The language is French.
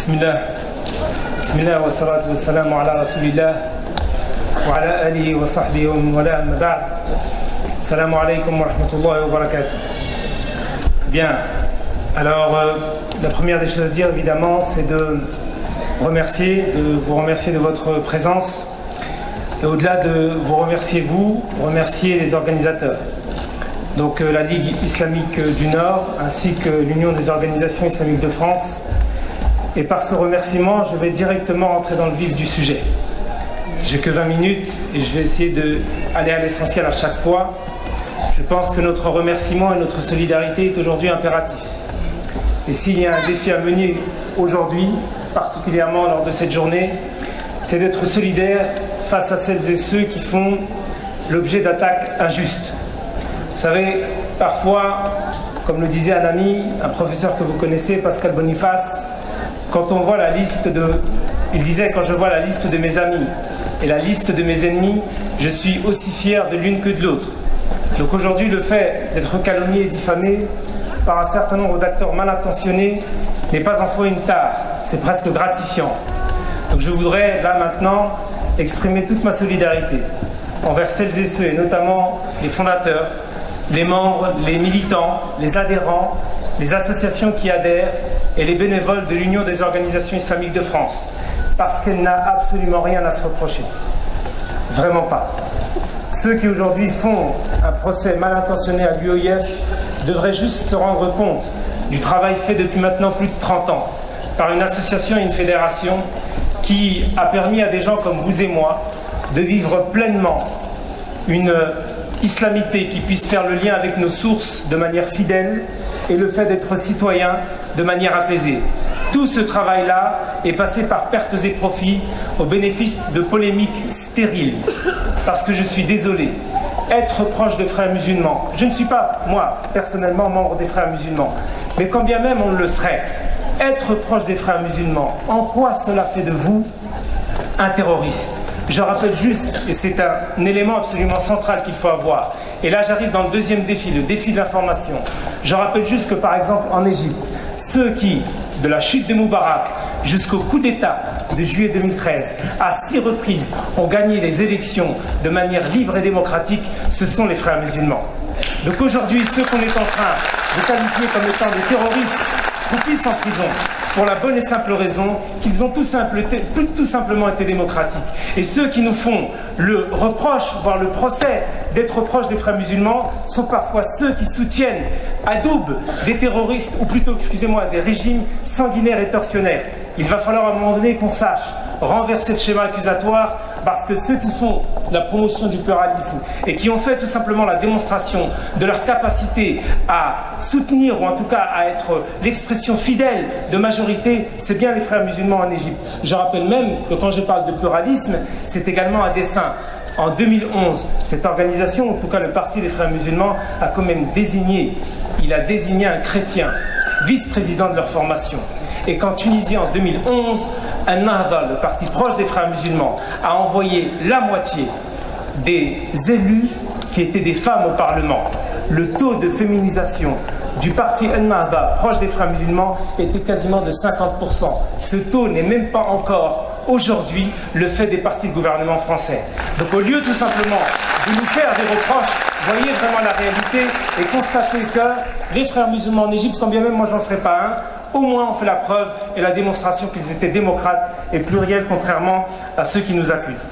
Bismillah wa salatu wa salam ala rasulillah wa ala alihi wa sahbihi wa man wala amma ba'd. Assalamu alaikum wa rahmatullahi wa barakatuh. Bien, alors la première des choses à dire évidemment c'est de vous remercier de votre présence et au-delà de vous remercier les organisateurs. Donc la Ligue islamique du Nord ainsi que l'Union des organisations islamiques de France. Et par ce remerciement, je vais directement rentrer dans le vif du sujet. J'ai que 20 minutes et je vais essayer d'aller à l'essentiel à chaque fois. Je pense que notre remerciement et notre solidarité est aujourd'hui impératif. Et s'il y a un défi à mener aujourd'hui, particulièrement lors de cette journée, c'est d'être solidaire face à celles et ceux qui font l'objet d'attaques injustes. Vous savez, parfois, comme le disait un ami, un professeur que vous connaissez, Pascal Boniface, quand on voit la liste il disait, quand je vois la liste de mes amis et la liste de mes ennemis, je suis aussi fier de l'une que de l'autre. Donc aujourd'hui, le fait d'être calomnié et diffamé par un certain nombre d'acteurs mal intentionnés n'est pas en soi une tare, c'est presque gratifiant. Donc je voudrais là maintenant exprimer toute ma solidarité envers celles et ceux, et notamment les fondateurs, les membres, les militants, les adhérents, les associations qui adhèrent et les bénévoles de l'Union des organisations islamiques de France, parce qu'elle n'a absolument rien à se reprocher. Vraiment pas. Ceux qui aujourd'hui font un procès mal intentionné à l'UOIF devraient juste se rendre compte du travail fait depuis maintenant plus de 30 ans par une association et une fédération qui a permis à des gens comme vous et moi de vivre pleinement une islamité qui puisse faire le lien avec nos sources de manière fidèle et le fait d'être citoyen de manière apaisée. Tout ce travail-là est passé par pertes et profits au bénéfice de polémiques stériles. Parce que je suis désolé, être proche des frères musulmans, je ne suis pas, moi, personnellement, membre des frères musulmans, mais quand bien même on le serait, être proche des frères musulmans, en quoi cela fait de vous un terroriste? Je rappelle juste, et c'est un élément absolument central qu'il faut avoir, et là j'arrive dans le deuxième défi, le défi de l'information. Je rappelle juste que par exemple en Égypte, ceux qui, de la chute de Moubarak jusqu'au coup d'État de juillet 2013, à 6 reprises ont gagné les élections de manière libre et démocratique, ce sont les frères musulmans. Donc aujourd'hui, ceux qu'on est en train de qualifier comme étant des terroristes croupissent en prison pour la bonne et simple raison qu'ils ont tout simplement été démocratiques. Et ceux qui nous font le reproche, voire le procès d'être proches des frères musulmans sont parfois ceux qui soutiennent à double des terroristes, ou plutôt, excusez-moi, des régimes sanguinaires et tortionnaires. Il va falloir à un moment donné qu'on sache renverser le schéma accusatoire, parce que ceux qui font la promotion du pluralisme et qui ont fait tout simplement la démonstration de leur capacité à soutenir, ou en tout cas à être l'expression fidèle de majorité, c'est bien les frères musulmans en Égypte. Je rappelle même que quand je parle de pluralisme, c'est également à dessein. En 2011, cette organisation, en tout cas le Parti des frères musulmans, a quand même désigné un chrétien vice-président de leur formation. Et qu'en Tunisie, en 2011, Al-Nahda, le parti proche des frères musulmans, a envoyé la moitié des élus qui étaient des femmes au Parlement. Le taux de féminisation du parti Al-Nahda, proche des frères musulmans, était quasiment de 50%. Ce taux n'est même pas encore aujourd'hui le fait des partis de gouvernement français. Donc au lieu tout simplement de nous faire des reproches, voyez vraiment la réalité et constatez que les frères musulmans en Égypte, quand bien même moi j'en serais pas un, au moins on fait la preuve et la démonstration qu'ils étaient démocrates et pluriels, contrairement à ceux qui nous accusent.